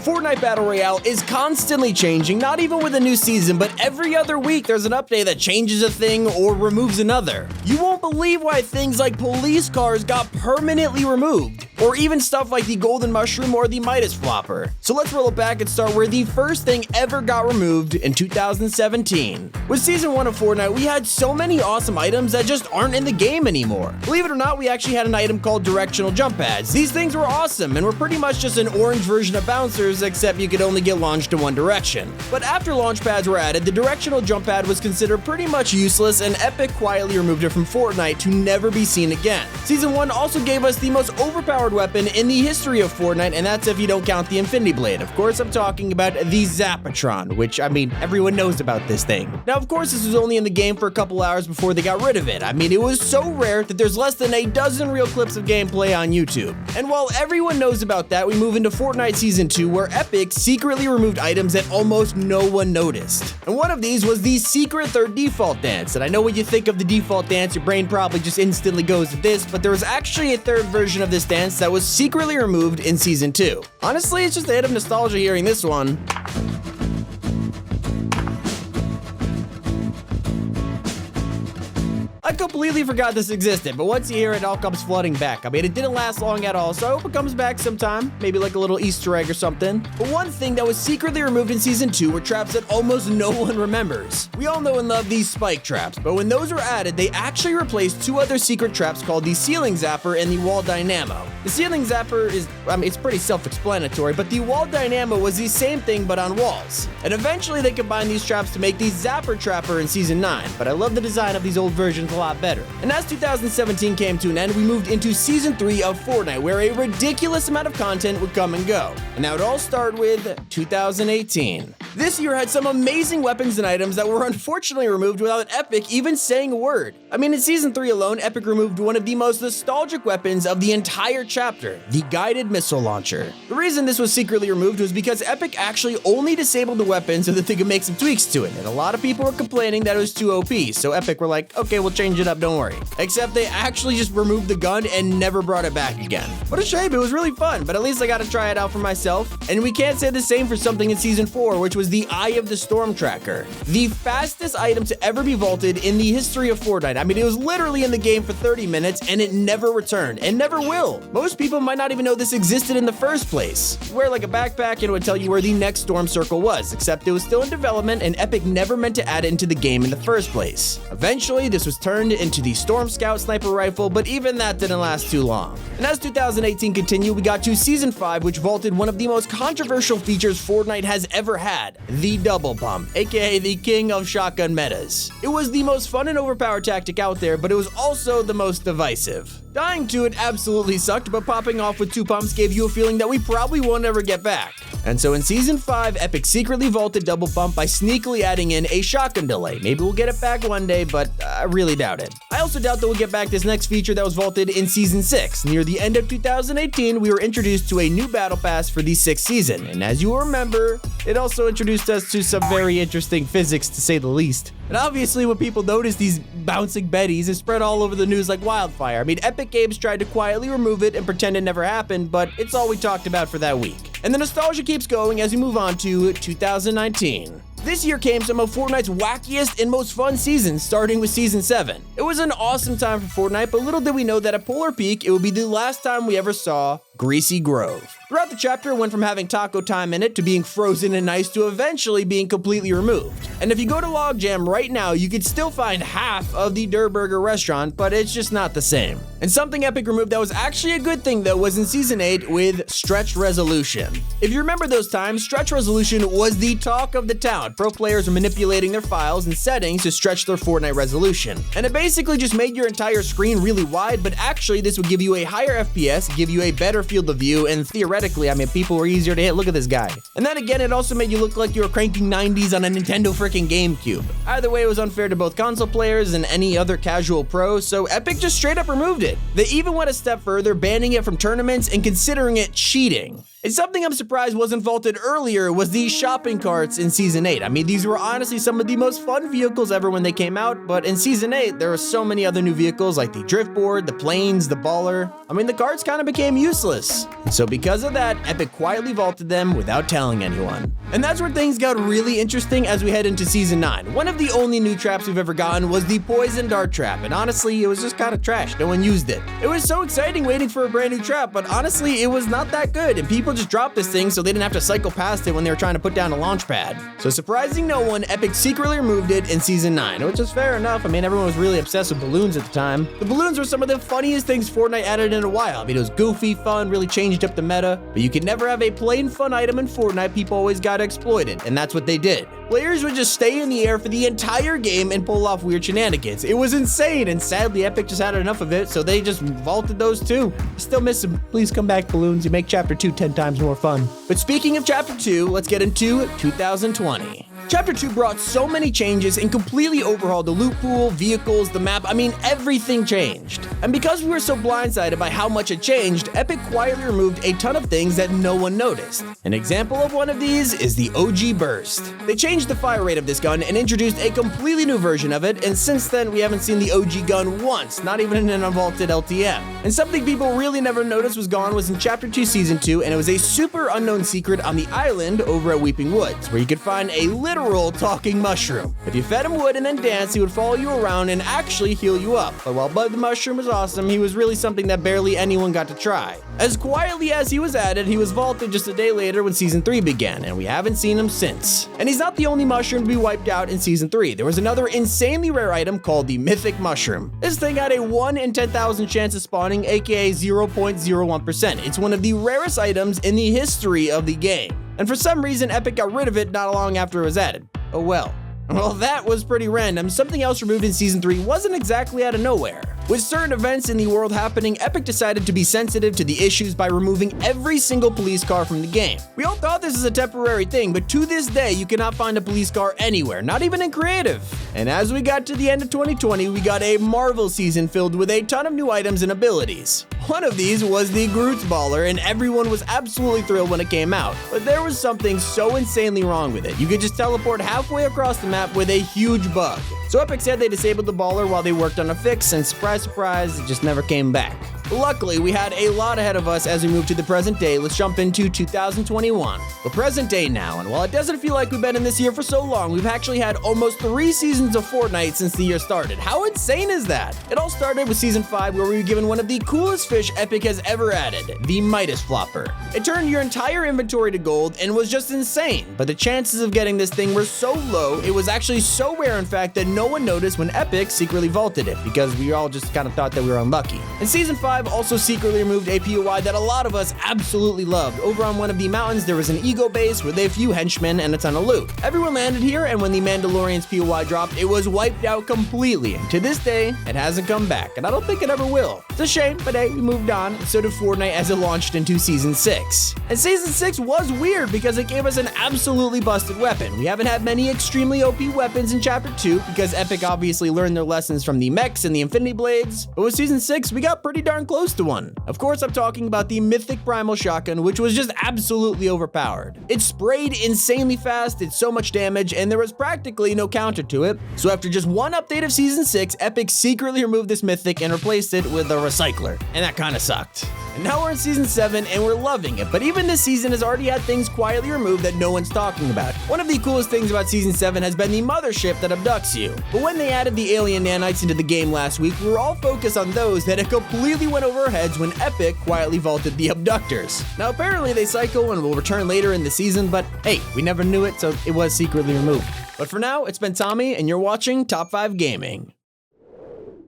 Fortnite Battle Royale is constantly changing, not even with a new season, but every other week there's an update that changes a thing or removes another. You won't believe why things like police cars got permanently removed, or even stuff like the golden mushroom or the Midas flopper. So let's roll it back and start where the first thing ever got removed in 2017. With Season 1 of Fortnite, we had so many awesome items that just aren't in the game anymore. Believe it or not, we actually had an item called directional jump pads. These things were awesome and were pretty much just an orange version of bouncers, except you could only get launched in one direction. But after launch pads were added, the directional jump pad was considered pretty much useless, and Epic quietly removed it from Fortnite to never be seen again. Season 1 also gave us the most overpowered weapon in the history of Fortnite, and that's if you don't count the Infinity Blade. Of course, I'm talking about the Zapatron, which, I mean, everyone knows about this thing. Now, of course, this was only in the game for a couple hours before they got rid of it. I mean, it was so rare that there's less than a dozen real clips of gameplay on YouTube. And while everyone knows about that, we move into Fortnite Season 2, where Epic secretly removed items that almost no one noticed. And one of these was the secret third default dance. And I know when you think of the default dance, your brain probably just instantly goes to this, but there was actually a third version of this dance that was secretly removed in Season 2. Honestly, it's just a hit of nostalgia hearing this one. I completely forgot this existed, but once you hear it, it all comes flooding back. I mean, it didn't last long at all, so I hope it comes back sometime. Maybe like a little Easter egg or something. But one thing that was secretly removed in Season 2 were traps that almost no one remembers. We all know and love these spike traps, but when those were added, they actually replaced two other secret traps called the Ceiling Zapper and the Wall Dynamo. The Ceiling Zapper is, it's pretty self-explanatory, but the Wall Dynamo was the same thing but on walls. And eventually they combined these traps to make the Zapper Trapper in Season 9, but I love the design of these old versions a lot better. And as 2017 came to an end, we moved into Season 3 of Fortnite, where a ridiculous amount of content would come and go. And that would all start with 2018. This year had some amazing weapons and items that were unfortunately removed without Epic even saying a word. I mean, in Season 3 alone, Epic removed one of the most nostalgic weapons of the entire chapter, the guided missile launcher. The reason this was secretly removed was because Epic actually only disabled the weapon so that they could make some tweaks to it, and a lot of people were complaining that it was too OP, so Epic were like, okay, we'll change it up, don't worry. Except they actually just removed the gun and never brought it back again. What a shame, it was really fun, but at least I got to try it out for myself. And we can't say the same for something in Season 4, which was the Eye of the Storm Tracker. The fastest item to ever be vaulted in the history of Fortnite. I mean, it was literally in the game for 30 minutes and it never returned, and never will. Most people might not even know this existed in the first place. You wear like a backpack and it would tell you where the next storm circle was, except it was still in development and Epic never meant to add it into the game in the first place. Eventually, this was turned into the Storm Scout sniper rifle, but even that didn't last too long. And as 2018 continued, we got to Season 5, which vaulted one of the most controversial features Fortnite has ever had, the double pump, aka the king of shotgun metas. It was the most fun and overpowered tactic out there, but it was also the most divisive. Dying to it absolutely sucked, but popping off with two pumps gave you a feeling that we probably won't ever get back. And so in Season 5, Epic secretly vaulted double pump by sneakily adding in a shotgun delay. Maybe we'll get it back one day, but I really doubt it. I also doubt that we'll get back this next feature that was vaulted in Season 6. Near the end of 2018, we were introduced to a new battle pass for the 6th season, and as you will remember, it also introduced us to some very interesting physics, to say the least. And obviously, when people noticed these bouncing Bettys, it spread all over the news like wildfire. I mean, Epic Games tried to quietly remove it and pretend it never happened, but it's all we talked about for that week. And the nostalgia keeps going as we move on to 2019. This year came some of Fortnite's wackiest and most fun seasons, starting with Season 7. It was an awesome time for Fortnite, but little did we know that at Polar Peak, it would be the last time we ever saw Greasy Grove. Throughout the chapter, it went from having taco time in it to being frozen in ice to eventually being completely removed. And if you go to Logjam right now, you could still find half of the Durr Burger restaurant, but it's just not the same. And something Epic removed that was actually a good thing though was in Season 8 with Stretch Resolution. If you remember those times, Stretch Resolution was the talk of the town. Pro players were manipulating their files and settings to stretch their Fortnite resolution. And it basically just made your entire screen really wide, but actually this would give you a higher FPS, give you a better field of view, and theoretically, I mean, people were easier to hit. Look at this guy. And then again, it also made you look like you were cranking 90s on a Nintendo freaking GameCube. Either way, it was unfair to both console players and any other casual pro, so Epic just straight up removed it. They even went a step further, banning it from tournaments and considering it cheating. And something I'm surprised wasn't vaulted earlier was these shopping carts in Season 8. I mean, these were honestly some of the most fun vehicles ever when they came out, but in Season 8, there were so many other new vehicles like the driftboard, the planes, the baller. I mean, the carts kind of became useless. And so because of that, Epic quietly vaulted them without telling anyone. And that's where things got really interesting as we head into Season 9. One of the only new traps we've ever gotten was the poison dart trap, and honestly, it was just kind of trash. No one used it. It was so exciting waiting for a brand new trap, but honestly, it was not that good, and people just dropped this thing so they didn't have to cycle past it when they were trying to put down a launch pad. So surprising no one, Epic secretly removed it in Season 9, which is fair enough. I mean, everyone was really obsessed with balloons at the time. The balloons were some of the funniest things Fortnite added in a while. I mean, it was goofy, fun, really changed up the meta, but you could never have a plain fun item in Fortnite. People always got exploited, and that's what they did. Players would just stay in the air for the entire game and pull off weird shenanigans. It was insane, and sadly, Epic just had enough of it, so they just vaulted those too. I still miss them. Please come back, balloons. You make Chapter 2 10 times more fun. But speaking of Chapter 2, let's get into 2020. Chapter 2 brought so many changes and completely overhauled the loot pool, vehicles, the map. I mean, everything changed. And because we were so blindsided by how much it changed, Epic quietly removed a ton of things that no one noticed. An example of one of these is the OG Burst. They changed the fire rate of this gun and introduced a completely new version of it, and since then we haven't seen the OG gun once, not even in an unvaulted LTM. And something people really never noticed was gone was in Chapter 2 Season 2, and it was a super unknown secret on the island over at Weeping Woods, where you could find a literal talking mushroom. If you fed him wood and then danced, he would follow you around and actually heal you up. But while Bud the Mushroom was awesome, he was really something that barely anyone got to try. As quietly as he was added, he was vaulted just a day later when Season 3 began, and we haven't seen him since. And he's not the only mushroom to be wiped out in Season 3. There was another insanely rare item called the Mythic Mushroom. This thing had a 1 in 10,000 chance of spawning, aka 0.01%. It's one of the rarest items in the history of the game. And for some reason, Epic got rid of it not long after it was added. Oh well. Well, that was pretty random. Something else removed in Season 3 wasn't exactly out of nowhere. With certain events in the world happening, Epic decided to be sensitive to the issues by removing every single police car from the game. We all thought this is a temporary thing, but to this day, you cannot find a police car anywhere, not even in creative. And as we got to the end of 2020, we got a Marvel season filled with a ton of new items and abilities. One of these was the Groot's Baller, and everyone was absolutely thrilled when it came out. But there was something so insanely wrong with it. You could just teleport halfway across the map with a huge bug. So Epic said they disabled the baller while they worked on a fix, and surprise, surprise, it just never came back. Luckily, we had a lot ahead of us as we move to the present day. Let's jump into 2021. We're present day now, and while it doesn't feel like we've been in this year for so long, we've actually had almost 3 seasons of Fortnite since the year started. How insane is that? It all started with Season 5, where we were given one of the coolest fish Epic has ever added, the Midas Flopper. It turned your entire inventory to gold and was just insane, but the chances of getting this thing were so low, it was actually so rare in fact that no one noticed when Epic secretly vaulted it, because we all just kind of thought that we were unlucky. In Season 5, also secretly removed a POI that a lot of us absolutely loved. Over on one of the mountains, there was an ego base with a few henchmen and a ton of loot. Everyone landed here, and when the Mandalorian's POI dropped, it was wiped out completely, and to this day, it hasn't come back, and I don't think it ever will. It's a shame, but hey, we moved on, and so did Fortnite as it launched into Season 6. And Season 6 was weird because it gave us an absolutely busted weapon. We haven't had many extremely OP weapons in Chapter 2 because Epic obviously learned their lessons from the mechs and the Infinity Blades, but with Season 6, we got pretty darn close to one. Of course, I'm talking about the Mythic Primal Shotgun, which was just absolutely overpowered. It sprayed insanely fast, did so much damage, and there was practically no counter to it. So after just one update of Season 6, Epic secretly removed this Mythic and replaced it with a recycler, and that kinda sucked. And now we're in Season 7 and we're loving it, but even this season has already had things quietly removed that no one's talking about. One of the coolest things about Season 7 has been the mothership that abducts you. But when they added the alien nanites into the game last week, we were all focused on those that it completely went over our heads when Epic quietly vaulted the abductors. Now apparently they cycle and will return later in the season, but hey, we never knew it, so it was secretly removed. But for now, it's been Tommy and you're watching Top 5 Gaming.